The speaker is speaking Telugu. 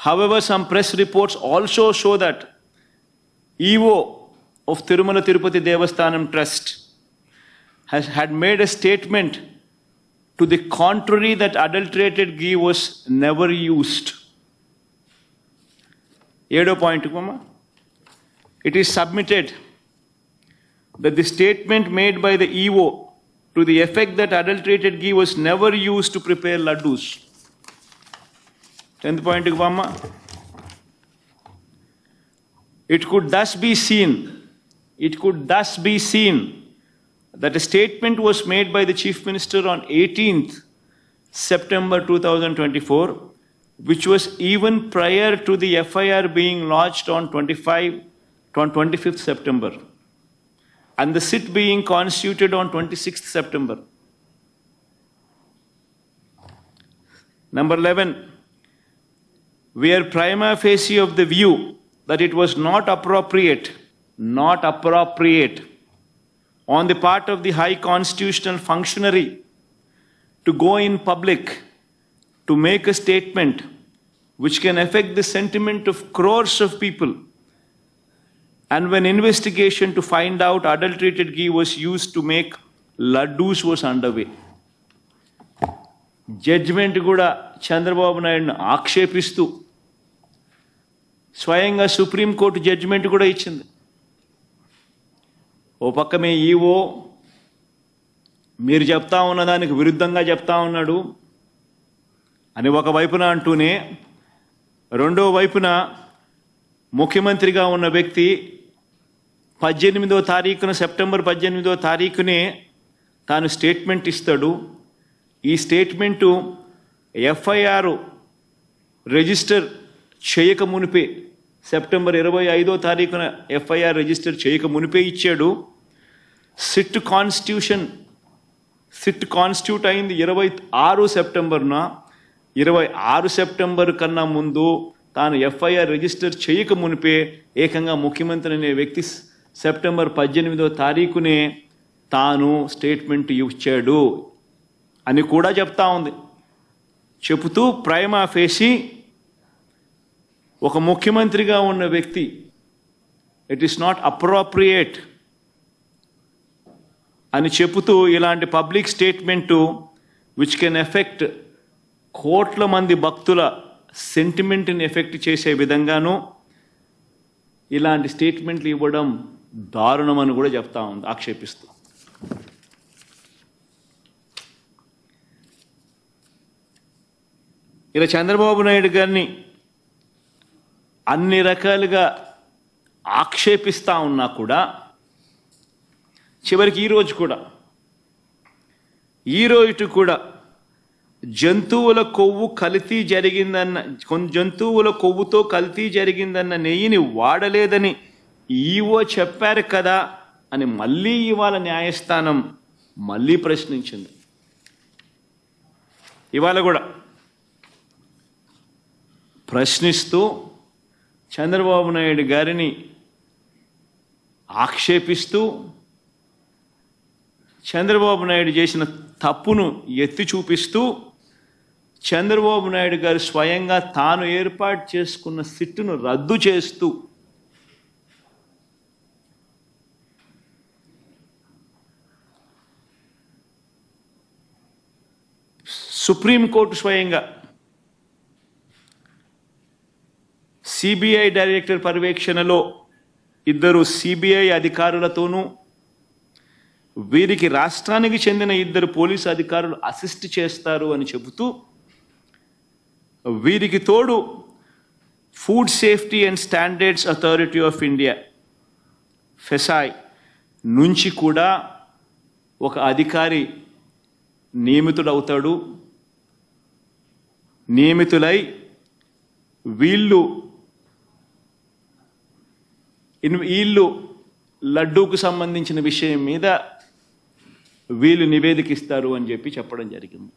However, some press reports also show that EO of Tirumala Tirupati Devasthanam Trust had made a statement to the contrary that adulterated ghee was never used. 7వ point, it is submitted that the statement made by the EO to the effect that adulterated ghee was never used to prepare laddus. 10th point, it could thus be seen that a statement was made by the Chief Minister on 18th September 2024, which was even prior to the FIR being lodged on 25th September, and the sit being constituted on 26th September. Number 11, we are prima facie of the view that it was not appropriate on the part of the high constitutional functionary to go in public to make a statement which can affect the sentiment of crores of people, and when investigation to find out adulterated ghee was used to make laddus was underway. Judgment kuda Chandrababu Naidu ఆక్షేపిస్తూ స్వయంగా సుప్రీం కోర్టు జడ్జిమెంట్ కూడా ఇచ్చింది. ఓ పక్క మీ ఈవో మీరు చెప్తా ఉన్న దానికి విరుద్ధంగా చెప్తా ఉన్నాడు అని ఒక వైపున అంటూనే, రెండో వైపున ముఖ్యమంత్రిగా ఉన్న వ్యక్తి 18వ తారీఖున సెప్టెంబర్ 18వ తారీఖునే తాను స్టేట్మెంట్ ఇస్తాడు. ఈ స్టేట్మెంటు FIR రిజిస్టర్ చేయక మునిపే, సెప్టెంబర్ 25వ తారీఖున FIR రిజిస్టర్ చేయక మునిపే ఇచ్చాడు. సిట్ కాన్స్టిట్యూట్ అయింది 26 సెప్టెంబర్న. 26 సెప్టెంబర్ కన్నా ముందు తాను FIR రిజిస్టర్ చేయక మునిపే ఏకంగా ముఖ్యమంత్రి అనే వ్యక్తి సెప్టెంబర్ 18వ తారీఖునే తాను స్టేట్మెంట్ ఇచ్చాడు అని కూడా చెప్తా ఉంది. చెబుతూ ప్రైమా ఫేసి ఒక ముఖ్యమంత్రిగా ఉన్న వ్యక్తి ఇట్ ఈస్ నాట్ అప్రోప్రియేట్ అని చెబుతూ ఇలాంటి public statement which can affect కోట్ల మంది భక్తుల సెంటిమెంట్ని ఎఫెక్ట్ చేసే విధంగానూ ఇలాంటి స్టేట్మెంట్లు ఇవ్వడం దారుణం అని కూడా చెప్తా ఉంది ఆక్షేపిస్తూ. ఇలా చంద్రబాబు నాయుడు గారిని అన్ని రకాలుగా ఆక్షేపిస్తూ ఉన్నా కూడా చివరికి ఈరోజు కూడా జంతువుల కొవ్వుతో కల్తీ జరిగిందన్న నెయ్యిని వాడలేదని ఈవో చెప్పారు కదా అని మళ్ళీ ఇవాళ న్యాయస్థానం మళ్ళీ ప్రశ్నించింది. ఇవాళ కూడా ప్రశ్నిస్తూ చంద్రబాబు నాయుడు గారిని ఆక్షేపిస్తూ చంద్రబాబు నాయుడు చేసిన తప్పును ఎత్తి చూపిస్తూ చంద్రబాబు నాయుడు గారు స్వయంగా తాను ఏర్పాటు చేసుకున్న సిట్టును రద్దు చేస్తూ సుప్రీంకోర్టు స్వయంగా సిబిఐ డైరెక్టర్ పర్యవేక్షణలో 2 సిబిఐ అధికారులతోనూ వీరికి రాష్ట్రానికి చెందిన 2 పోలీసు అధికారులు అసిస్ట్ చేస్తారు అని చెబుతూ వీరికి తోడు food safety and standards authority of India FSSAI నుంచి కూడా ఒక అధికారి నియమితులై వీళ్ళు లడ్డూకు సంబంధించిన విషయం మీద వీళ్ళు నివేదిక ఇస్తారు అని చెప్పి చెప్పడం జరిగింది.